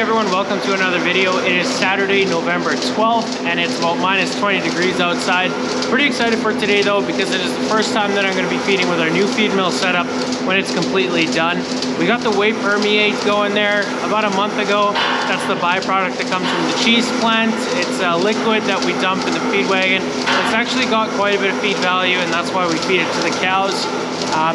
everyone, welcome to another video. It is Saturday, November 12th, and it's about minus 20 degrees outside. Pretty excited for today though, because it is the first time that I'm going to be feeding with our new feed mill setup when it's completely done. We got the whey permeate going there about a month ago. That's the byproduct that comes from the cheese plant. It's a liquid that we dump in the feed wagon. It's actually got quite a bit of feed value, and that's why we feed it to the cows.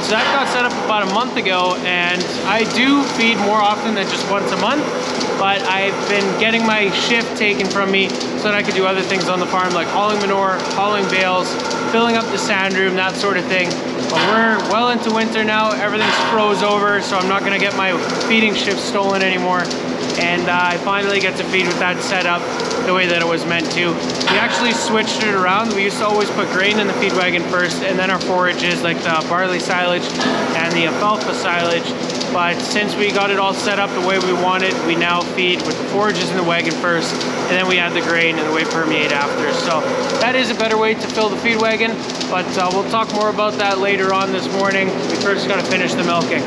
So that got set up about a month ago, and I do feed more often than just once a month, but I've been getting my shift taken from me so that I could do other things on the farm, like hauling manure, hauling bales, filling up the sand room, that sort of thing. But we're well into winter now, everything's froze over, so I'm not gonna get my feeding shift stolen anymore. And I finally get to feed with that set up the way that it was meant to. We actually switched it around. We used to always put grain in the feed wagon first, and then our forages like the barley silage and the alfalfa silage. But since we got it all set up the way we wanted, we now feed with the forages in the wagon first, and then we add the grain and the whey permeate after. So that is a better way to fill the feed wagon, but we'll talk more about that later on this morning. We first got to finish the milking.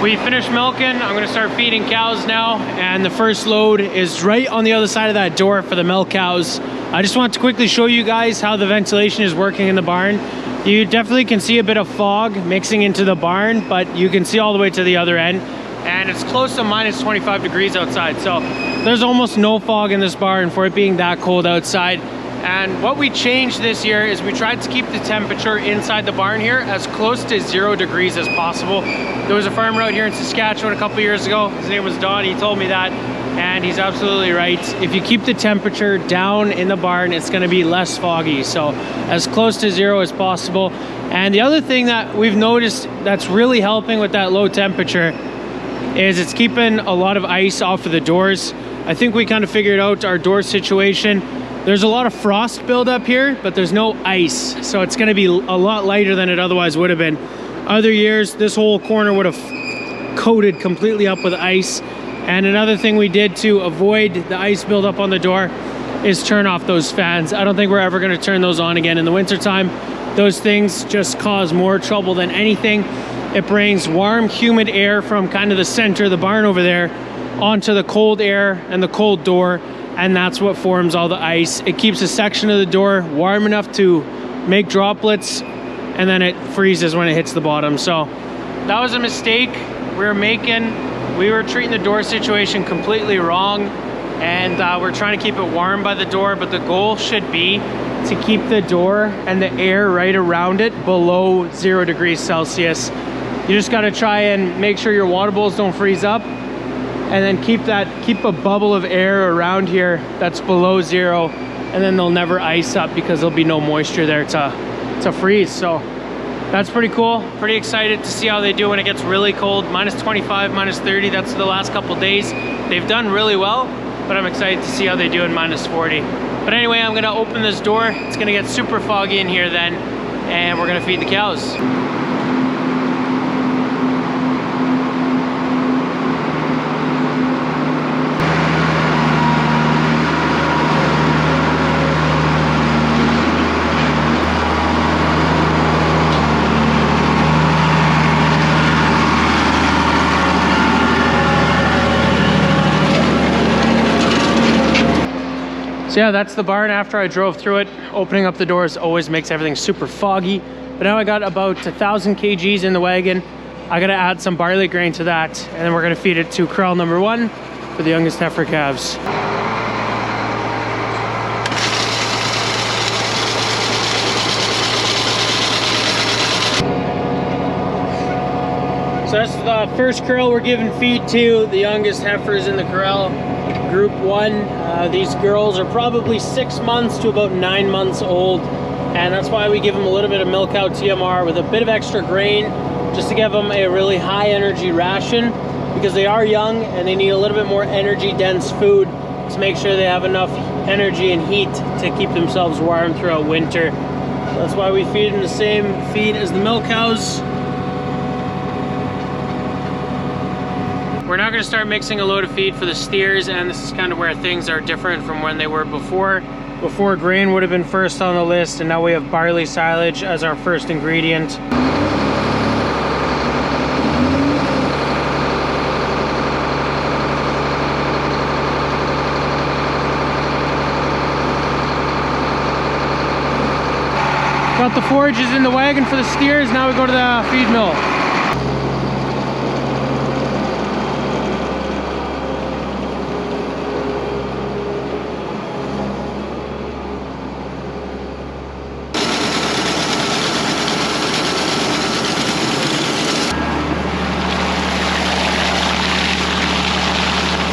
We finished milking. I'm gonna start feeding cows now, and the first load is right on the other side of that door for the milk cows. I just want to quickly show you guys how the ventilation is working in the barn. You definitely can see a bit of fog mixing into the barn, but you can see all the way to the other end, and it's close to minus 25 degrees outside, so there's almost no fog in this barn for it being that cold outside. And what we changed this year is we tried to keep the temperature inside the barn here as close to 0 degrees as possible. There was a farmer out here in Saskatchewan a couple years ago. His name was Don. He told me that, and he's absolutely right. If you keep the temperature down in the barn, it's going to be less foggy. So as close to 0 as possible. And the other thing that we've noticed that's really helping with that low temperature is it's keeping a lot of ice off of the doors. I think we kind of figured out our door situation. There's a lot of frost buildup here, but there's no ice, so it's going to be a lot lighter than it otherwise would have been. Other years, this whole corner would have coated completely up with ice. And another thing we did to avoid the ice buildup on the door is turn off those fans. I don't think we're ever going to turn those on again in the wintertime. Those things just cause more trouble than anything. It brings warm, humid air from kind of the center of the barn over there onto the cold air and the cold door, and that's what forms all the ice. It keeps a section of the door warm enough to make droplets, and then it freezes when it hits the bottom. So that was a mistake we were making. We were treating the door situation completely wrong, and we're trying to keep it warm by the door, but the goal should be to keep the door and the air right around it below 0 degrees Celsius. You just got to try and make sure your water bowls don't freeze up, and then keep a bubble of air around here that's below 0, and then they'll never ice up because there'll be no moisture there to freeze. So that's pretty cool. Pretty excited to see how they do when it gets really cold. Minus 25, minus 30, that's the last couple days. They've done really well, but I'm excited to see how they do in minus 40. But anyway, I'm gonna open this door. It's gonna get super foggy in here then, and we're gonna feed the cows. So yeah, that's the barn after I drove through it. Opening up the doors always makes everything super foggy. But now I got about 1,000 kgs in the wagon. I gotta add some barley grain to that, and then we're gonna feed it to corral number 1 for the youngest heifer calves. So that's the first corral we're giving feed to, the youngest heifers in the corral. group 1. These girls are probably 6 months to about 9 months old, and that's why we give them a little bit of milk cow TMR with a bit of extra grain, just to give them a really high energy ration, because they are young and they need a little bit more energy dense food to make sure they have enough energy and heat to keep themselves warm throughout winter. So that's why we feed them the same feed as the milk cows. We're now going to start mixing a load of feed for the steers, and this is kind of where things are different from when they were before. Before, grain would have been first on the list, and now we have barley silage as our first ingredient. Got the forages in the wagon for the steers, now we go to the feed mill.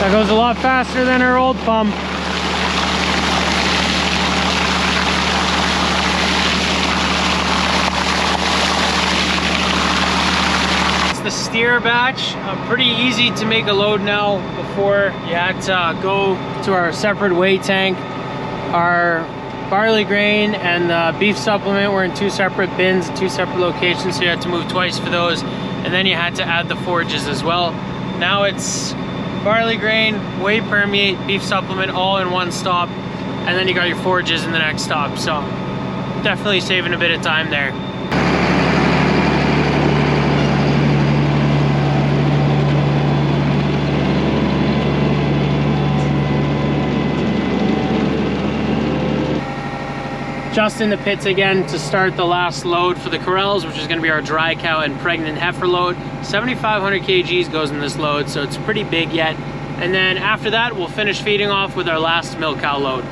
That goes a lot faster than our old pump. It's the steer batch. Pretty easy to make a load now. Before, you had to go to our separate weigh tank. Our barley grain and the beef supplement were in 2 separate bins, 2 separate locations, so you had to move twice for those. And then you had to add the forages as well. Now it's barley grain, whey permeate, beef supplement, all in one stop, and then you got your forages in the next stop. So definitely saving a bit of time there. Just in the pits again to start the last load for the corrals, which is going to be our dry cow and pregnant heifer load. 7,500 kgs goes in this load, so it's pretty big yet. And then after that, we'll finish feeding off with our last milk cow load.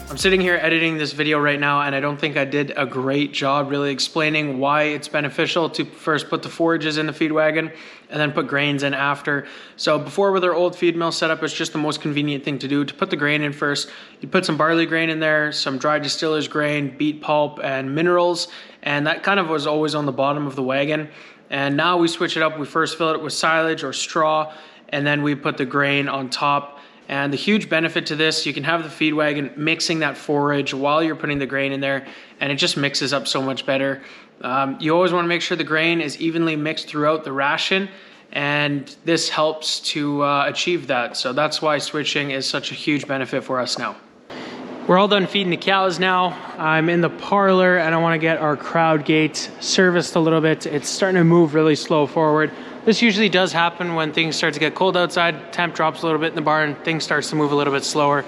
I'm sitting here editing this video right now, and I don't think I did a great job really explaining why it's beneficial to first put the forages in the feed wagon and then put grains in after. So before, with our old feed mill setup, it's just the most convenient thing to do, to put the grain in first. You put some barley grain in there, some dry distiller's grain, beet pulp, and minerals, and that kind of was always on the bottom of the wagon. And now we switch it up. We first fill it with silage or straw, and then we put the grain on top. And the huge benefit to this, you can have the feed wagon mixing that forage while you're putting the grain in there, and it just mixes up so much better. You always want to make sure the grain is evenly mixed throughout the ration, and this helps to achieve that. So that's why switching is such a huge benefit for us now. We're all done feeding the cows now. I'm in the parlor and I want to get our crowd gate serviced a little bit. It's starting to move really slow forward. This usually does happen when things start to get cold outside, temp drops a little bit in the barn, things starts to move a little bit slower.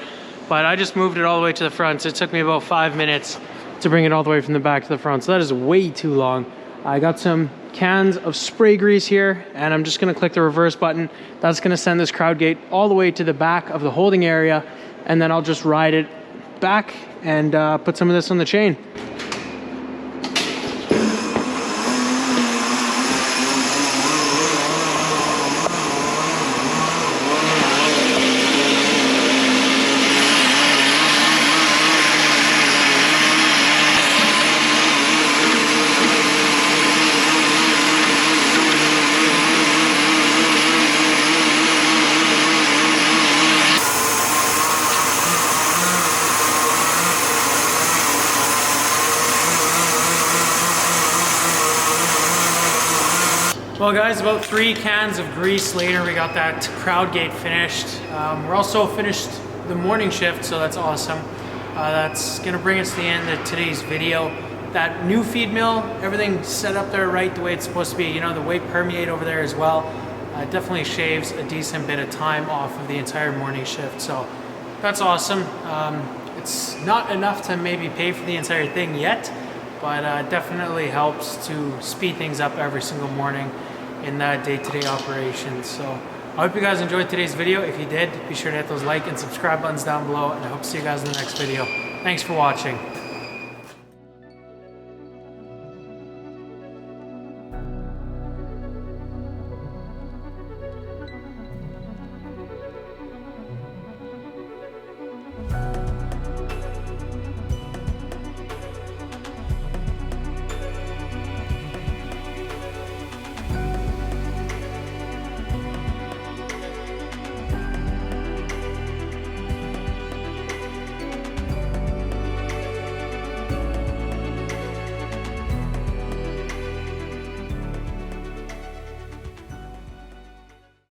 but I just moved it all the way to the front. So it took me about 5 minutes to bring it all the way from the back to the front. So that is way too long. I got some cans of spray grease here, and I'm just gonna click the reverse button. That's gonna send this crowd gate all the way to the back of the holding area, and then I'll just ride it back and put some of this on the chain. Well guys, about 3 cans of grease later, we got that crowd gate finished. We're also finished the morning shift, so that's awesome. That's gonna bring us to the end of today's video. That new feed mill, everything set up there right the way it's supposed to be. You know, the weight permeate over there as well. Definitely shaves a decent bit of time off of the entire morning shift, so that's awesome. It's not enough to maybe pay for the entire thing yet, but definitely helps to speed things up every single morning in that day-to-day operations. So I hope you guys enjoyed today's video. If you did, be sure to hit those like and subscribe buttons down below, and I hope to see you guys in the next video. Thanks for watching.